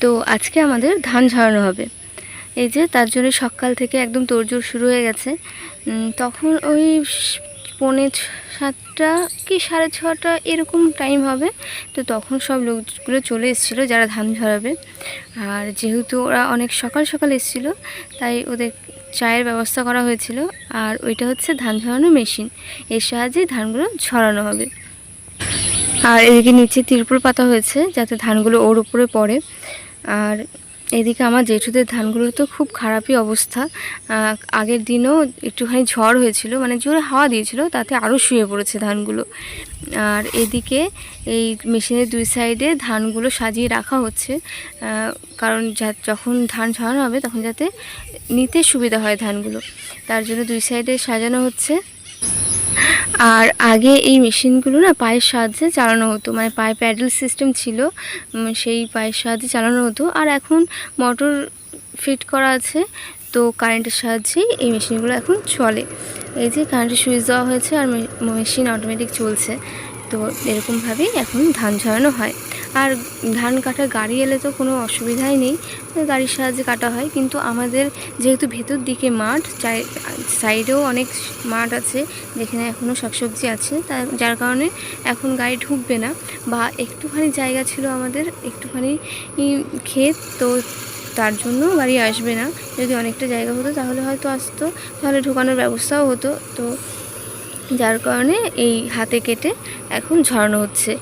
তো আজকে আমাদের ধান ঝাড়ানো হবে। এই যে তার জন্য সকাল থেকে একদম তোড়জোড় শুরু হয়ে গেছে। তখন ওই 6:45 কি 6:30 এরকম টাইম হবে। তো তখন সব লোকগুলো চলে এসেছিলো যারা ধান ঝাড়াবে। আর যেহেতু ওরা অনেক সকাল সকাল এসেছিলো তাই ওদের চায়ের ব্যবস্থা করা হয়েছিল। আর ওইটা হচ্ছে ধান ঝাড়ানো মেশিন, এর সাহায্যে ধানগুলো ঝরানো হবে। আর এদিকে নিচে তিরপল পাতা হয়েছে যাতে ধানগুলো ওর উপরে পড়ে। আর এদিকে আমার জেঠুদের ধানগুলোর তো খুব খারাপই অবস্থা। আগের দিনও একটুখানি ঝড় হয়েছিল, মানে জোরে হাওয়া দিয়েছিল, তাতে আরও শুয়ে পড়েছে ধানগুলো। আর এদিকে এই মেশিনের দুই সাইডে ধানগুলো সাজিয়ে রাখা হচ্ছে, কারণ যখন ধান ঝরানো হবে তখন যাতে নিতে সুবিধা হয় ধানগুলো, তার জন্য দুই সাইডে সাজানো হচ্ছে। আর আগে এই মেশিনগুলো না পায়ের সাহায্যে চালানো হতো, মানে পায়ে প্যাডেল সিস্টেম ছিল, সেই পায়ের সাহায্যে চালানো হতো। আর এখন মোটর ফিট করা আছে, তো কারেন্টের সাহায্যেই এই মেশিনগুলো এখন চলে। এই যে কারেন্টের সুইচ দেওয়া হয়েছে আর মেশিন অটোমেটিক চলছে। তো এরকমভাবেই এখন ধান ঝরানো হয়। আর ধান কাটার গাড়ি এলে তো কোনো অসুবিধাই নেই, গাড়ির সাহায্যে কাটা হয়। কিন্তু আমাদের যেহেতু ভেতর দিকে মাঠ, সাইডেও অনেক মাঠ আছে যেখানে এখনও শাকসবজি আছে, যার কারণে এখন গাড়ি ঢুকবে না। বা একটুখানি জায়গা ছিল আমাদের, একটুখানি ক্ষেত, তো তার জন্য গাড়ি আসবে না। যদি অনেকটা জায়গা হতো তাহলে হয়তো আসতো, তাহলে ঢোকানোর ব্যবস্থাও হতো। তো যার কারণে এই হাতে কেটে এখন ঝরানো হচ্ছে।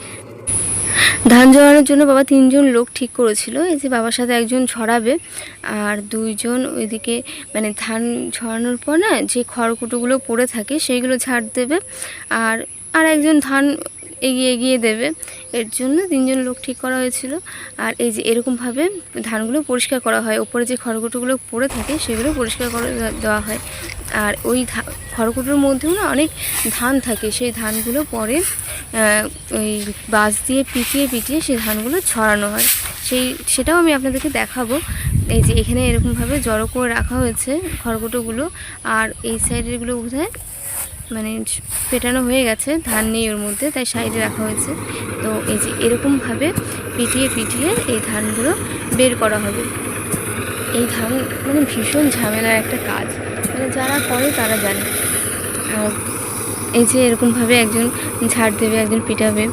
ধান ঝরানোর জন্য বাবা 3জন লোক ঠিক করেছিল। এই যে বাবার সাথে একজন ঝরাবে আর 2জন ওইদিকে, মানে ধান ঝরানোর পর না যে খড়কুটোগুলো পড়ে থাকে সেইগুলো ঝাড় দেবে, আর একজন ধান এগিয়ে দেবে। এর জন্য 3জন লোক ঠিক করা হয়েছিল। আর এই যে এরকমভাবে ধানগুলো পরিষ্কার করা হয়, ওপরে যে খড়কুটোগুলো পড়ে থাকে সেগুলো পরিষ্কার করে দেওয়া হয়। আর ওই খড়কুটোর মধ্যেও না অনেক ধান থাকে, সেই ধানগুলো পরে ওই বাঁশ দিয়ে পিটিয়ে সেই ধানগুলো ছড়ানো হয়। সেটাও আমি আপনাদেরকে দেখাবো। এই যে এখানে এরকমভাবে জড়ো করে রাখা হয়েছে খড়কুটোগুলো, আর এই সাইডেরগুলো বোধহয় মানে পেটানো হয়ে গেছে, ধান নেই ওর মধ্যে, তাই সাইডে রাখা হয়েছে। তো এই যে এরকমভাবে পিটিয়ে এই ধানগুলো বের করা হবে। এই ধান মানে ভীষণ ঝামেলার একটা কাজ, মানে যারা করে তারা জানে। এই যে এরকমভাবে একজন ঝাড় দেবে, একজন পিটাবে,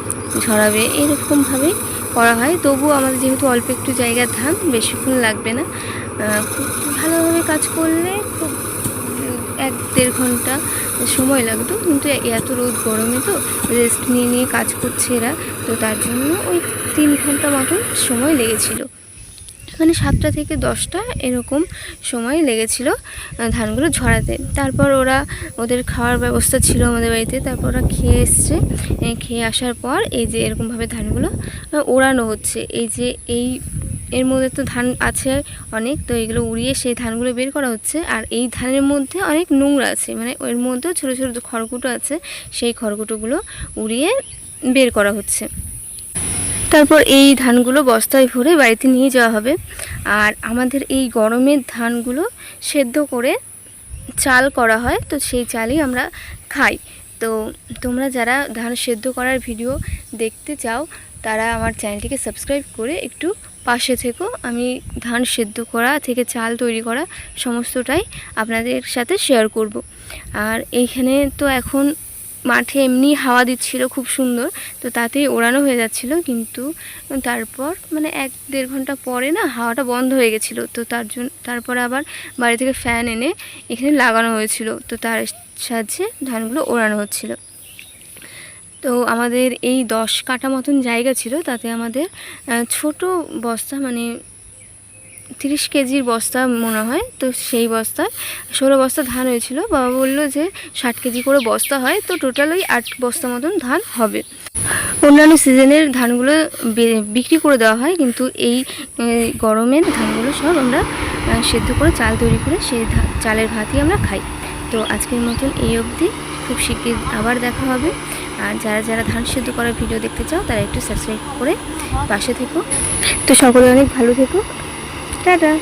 ঝরাবে, এরকমভাবেই করা হয়। তবুও আমাদের যেহেতু অল্প একটু জায়গার ধান, বেশিক্ষণ লাগবে না। খুব ভালোভাবে কাজ করলে খুব 1-1.5 ঘন্টা সময় লাগতো, কিন্তু এত রোদ গরমে তো রেস্ট নিয়ে কাজ করছে এরা, তো তার জন্য ওই 3 ঘন্টা মতন সময় লেগেছিল। মানে 7টা থেকে 10টা এরকম সময় লেগেছিল ধানগুলো ঝরাতে। তারপর ওদের খাওয়ার ব্যবস্থা ছিল আমাদের বাড়িতে, তারপর ওরা খেয়ে এসছে। খেয়ে আসার পর এই যে এরকমভাবে ধানগুলো ওড়ানো হচ্ছে। এই যে এর মধ্যে তো ধান আছে অনেক, তো এগুলো উড়িয়ে সেই ধানগুলো বের করা হচ্ছে। আর এই ধানের মধ্যে অনেক নোংরা আছে, মানে ওর মধ্যেও ছোটো ছোটো খড়কুটো আছে, সেই খড়কুটোগুলো উড়িয়ে বের করা হচ্ছে। তারপর এই ধানগুলো বস্তায় ভরে বাড়িতে নিয়ে যাওয়া হবে। আর আমাদের এই গরমের ধানগুলো সেদ্ধ করে চাল করা হয়, তো সেই চালই আমরা খাই। তো তোমরা যারা ধান সেদ্ধ করার ভিডিও দেখতে চাও তারা আমার চ্যানেলটিকে সাবস্ক্রাইব করে একটু পাশে থেকো। আমি ধান সেদ্ধ করা থেকে চাল তৈরি করা সমস্তটাই আপনাদের সাথে শেয়ার করব। আর এইখানে তো এখন মাঠে এমনি হাওয়া দিচ্ছিল খুব সুন্দর, তো তাতেই ওড়ানো হয়ে যাচ্ছিল। কিন্তু তারপর মানে 1-1.5 ঘন্টা পরে না হাওয়াটা বন্ধ হয়ে গেছিলো, তো তারপরে আবার বাড়ি থেকে ফ্যান এনে এখানে লাগানো হয়েছিল, তো তার সাহায্যে ধানগুলো ওড়ানো হচ্ছিল। তো আমাদের এই 10 কাঠা মতন জায়গা ছিল, তাতে আমাদের ছোট বস্তা, মানে 30 কেজির বস্তা মনে হয়, তো সেই বস্তায় 16 বস্তা ধান হয়েছিল। বাবা বললো যে 60 কেজি করে বস্তা হয়, তো টোটাল ওই 8 বস্তা মতন ধান হবে। অন্যান্য সিজনের ধানগুলো বিক্রি করে দেওয়া হয়, কিন্তু এই গরমের ধানগুলো সব আমরা সেদ্ধ করে চাল তৈরি করে সেই চালের ভাতই আমরা খাই। তো আজকের মতন এই অবধি, খুব শিগগির আবার দেখা হবে। আর যারা ধান সেদ্ধ করার ভিডিও দেখতে চাও তারা একটু সাবস্ক্রাইব করে পাশে থেকো। তো সকলে অনেক ভালো থেকো, টাটা।